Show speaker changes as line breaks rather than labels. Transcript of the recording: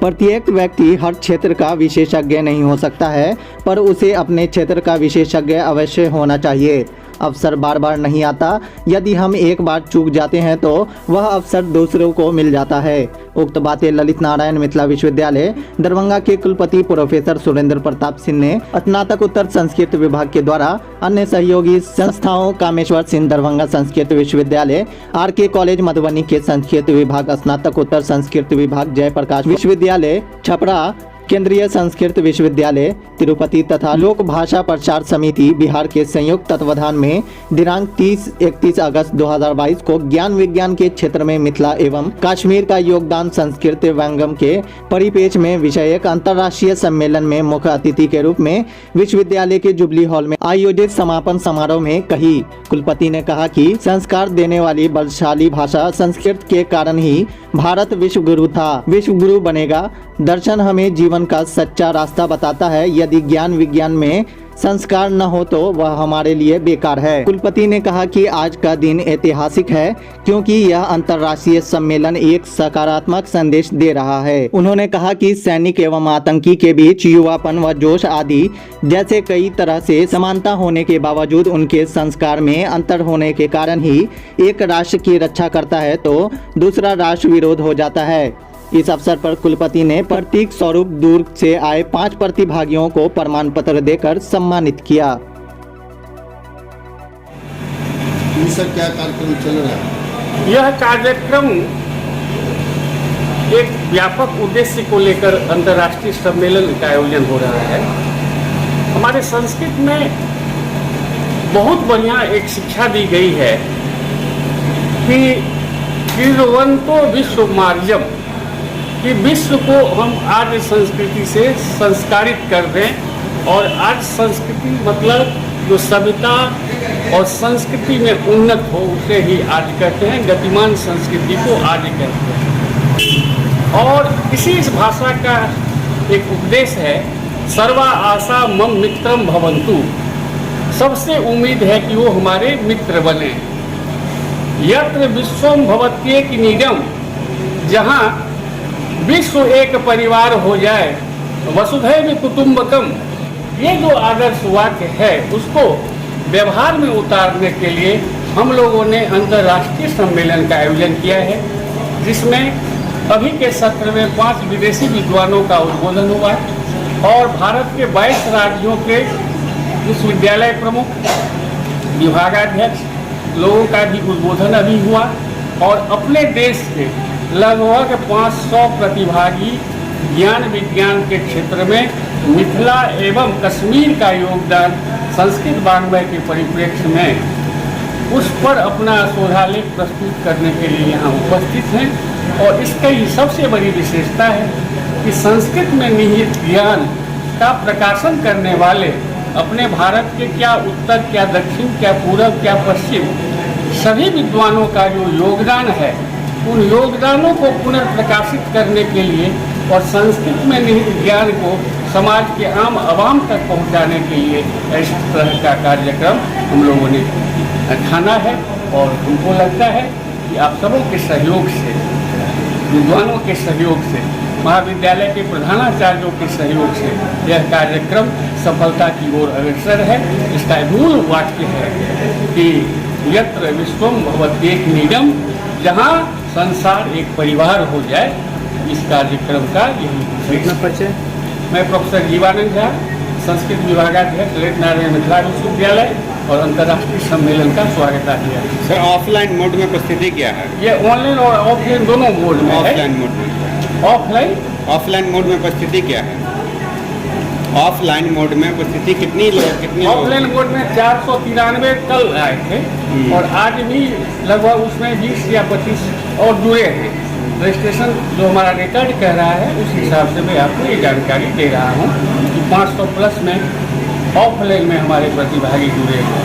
प्रत्येक व्यक्ति हर क्षेत्र का विशेषज्ञ नहीं हो सकता है, पर उसे अपने क्षेत्र का विशेषज्ञ अवश्य होना चाहिए। अवसर बार बार नहीं आता, यदि हम एक बार चूक जाते हैं तो वह अवसर दूसरों को मिल जाता है। उक्त बातें ललित नारायण मिथिला विश्वविद्यालय दरभंगा के कुलपति प्रोफेसर सुरेंद्र प्रताप सिंह ने स्नातकोत्तर संस्कृत विभाग के द्वारा अन्य सहयोगी संस्थाओं कामेश्वर सिंह दरभंगा संस्कृत विश्वविद्यालय, RK कॉलेज मधुबनी के संस्कृत विभाग, स्नातकोत्तर संस्कृत विभाग जयप्रकाश विश्वविद्यालय छपरा, केंद्रीय संस्कृत विश्वविद्यालय तिरुपति तथा लोक भाषा प्रचार समिति बिहार के संयुक्त तत्वाधान में दिनांक 30-31 अगस्त 2022 को ज्ञान विज्ञान के क्षेत्र में मिथिला एवं कश्मीर का योगदान संस्कृत व्यंगम के परिपेक्ष में विषयक अंतर्राष्ट्रीय सम्मेलन में मुख्य अतिथि के रूप में विश्वविद्यालय के जुबली हॉल में आयोजित समापन समारोह में कही। कुलपति ने कहा कि संस्कार देने वाली बलशाली भाषा संस्कृत के कारण ही भारत विश्व गुरु था, विश्व गुरु बनेगा। दर्शन हमें जीवन का सच्चा रास्ता बताता है। यदि ज्ञान विज्ञान में संस्कार न हो तो वह हमारे लिए बेकार है। कुलपति ने कहा कि आज का दिन ऐतिहासिक है क्योंकि यह अंतर्राष्ट्रीय सम्मेलन एक सकारात्मक संदेश दे रहा है। उन्होंने कहा कि सैनिक एवं आतंकी के बीच युवापन व जोश आदि जैसे कई तरह से समानता होने के बावजूद उनके संस्कार में अंतर होने के कारण ही एक राष्ट्र की रक्षा करता है तो दूसरा राष्ट्र विरोध हो जाता है। इस अवसर पर कुलपति ने प्रतीक स्वरूप दुर्ग से आए 5 प्रतिभागियों को प्रमाण पत्र देकर सम्मानित किया।
क्या कार्यक्रम चल रहा है?
यह कार्यक्रम एक व्यापक उद्देश्य को लेकर अंतर्राष्ट्रीय सम्मेलन का आयोजन हो रहा है। हमारे संस्कृत में बहुत बढ़िया एक शिक्षा दी गई है कि कीर्वन्तो विश्वमार्जम, कि विश्व को हम आर्य संस्कृति से संस्कारित कर दें। और आर्य संस्कृति मतलब जो सभ्यता और संस्कृति में उन्नत हो उसे ही आर्य कहते हैं। गतिमान संस्कृति को आर्य कहते हैं। और इस भाषा का एक उपदेश है, सर्वा आशा मम मित्रम भवन्तु, सबसे उम्मीद है कि वो हमारे मित्र बने। यत्र विश्वम भवत्येक नीडम, जहाँ विश्व एक परिवार हो जाए, वसुधैव कुटुम्बकम, ये जो आदर्श वाक्य है उसको व्यवहार में उतारने के लिए हम लोगों ने अंतर्राष्ट्रीय सम्मेलन का आयोजन किया है, जिसमें अभी के सत्र में 5 विदेशी विद्वानों का उद्बोधन हुआ और भारत के 22 राज्यों के विश्वविद्यालय प्रमुख, विभागाध्यक्ष लोगों का भी उद्बोधन अभी हुआ। और अपने देश के लगभग 500 प्रतिभागी ज्ञान विज्ञान के क्षेत्र में मिथिला एवं कश्मीर का योगदान संस्कृत वाङ्मय के परिप्रेक्ष्य में उस पर अपना शोधालेख प्रस्तुत करने के लिए यहाँ उपस्थित हैं। और इसकी सबसे बड़ी विशेषता है कि संस्कृत में निहित ज्ञान का प्रकाशन करने वाले अपने भारत के क्या उत्तर, क्या दक्षिण, क्या पूर्व, क्या पश्चिम, सभी विद्वानों का जो योगदान है, उन योगदानों को पुनर्प्रकाशित करने के लिए और संस्कृत में निहित ज्ञान को समाज के आम आवाम तक पहुंचाने के लिए इस तरह का कार्यक्रम हम लोगों ने ठाना है। और हमको लगता है कि आप सबों के सहयोग से, विद्वानों के सहयोग से, महाविद्यालय के प्रधानाचार्यों के सहयोग से यह कार्यक्रम सफलता की ओर अग्रसर है। इसका मूल वाक्य है कि यत्र विश्वम भवत्येक नीडम, जहाँ संसार एक परिवार हो जाए। इस कार्यक्रम का यही परिचय। मैं प्रोफेसर जीवानंद झा, संस्कृत विभागाध्यक्ष ललित नारायण मिथिला विश्वविद्यालय और अंतर्राष्ट्रीय सम्मेलन का स्वागतार्थी है।
सर, ऑफलाइन मोड में उपस्थिति क्या है?
ये ऑनलाइन और ऑफलाइन दोनों मोड में है।
ऑफलाइन मोड में ऑफलाइन मोड में उपस्थिति क्या है? ऑफलाइन मोड में उपस्थिति कितनी
ऑफलाइन मोड में 493 कल आए थे और आज भी लगभग उसमें 20 या 25 और जुड़े हैं। रजिस्ट्रेशन जो हमारा रिकॉर्ड कह रहा है उस हिसाब से मैं आपको ये जानकारी दे रहा हूँ कि 500 प्लस में ऑफलाइन में हमारे प्रतिभागी जुड़े हैं।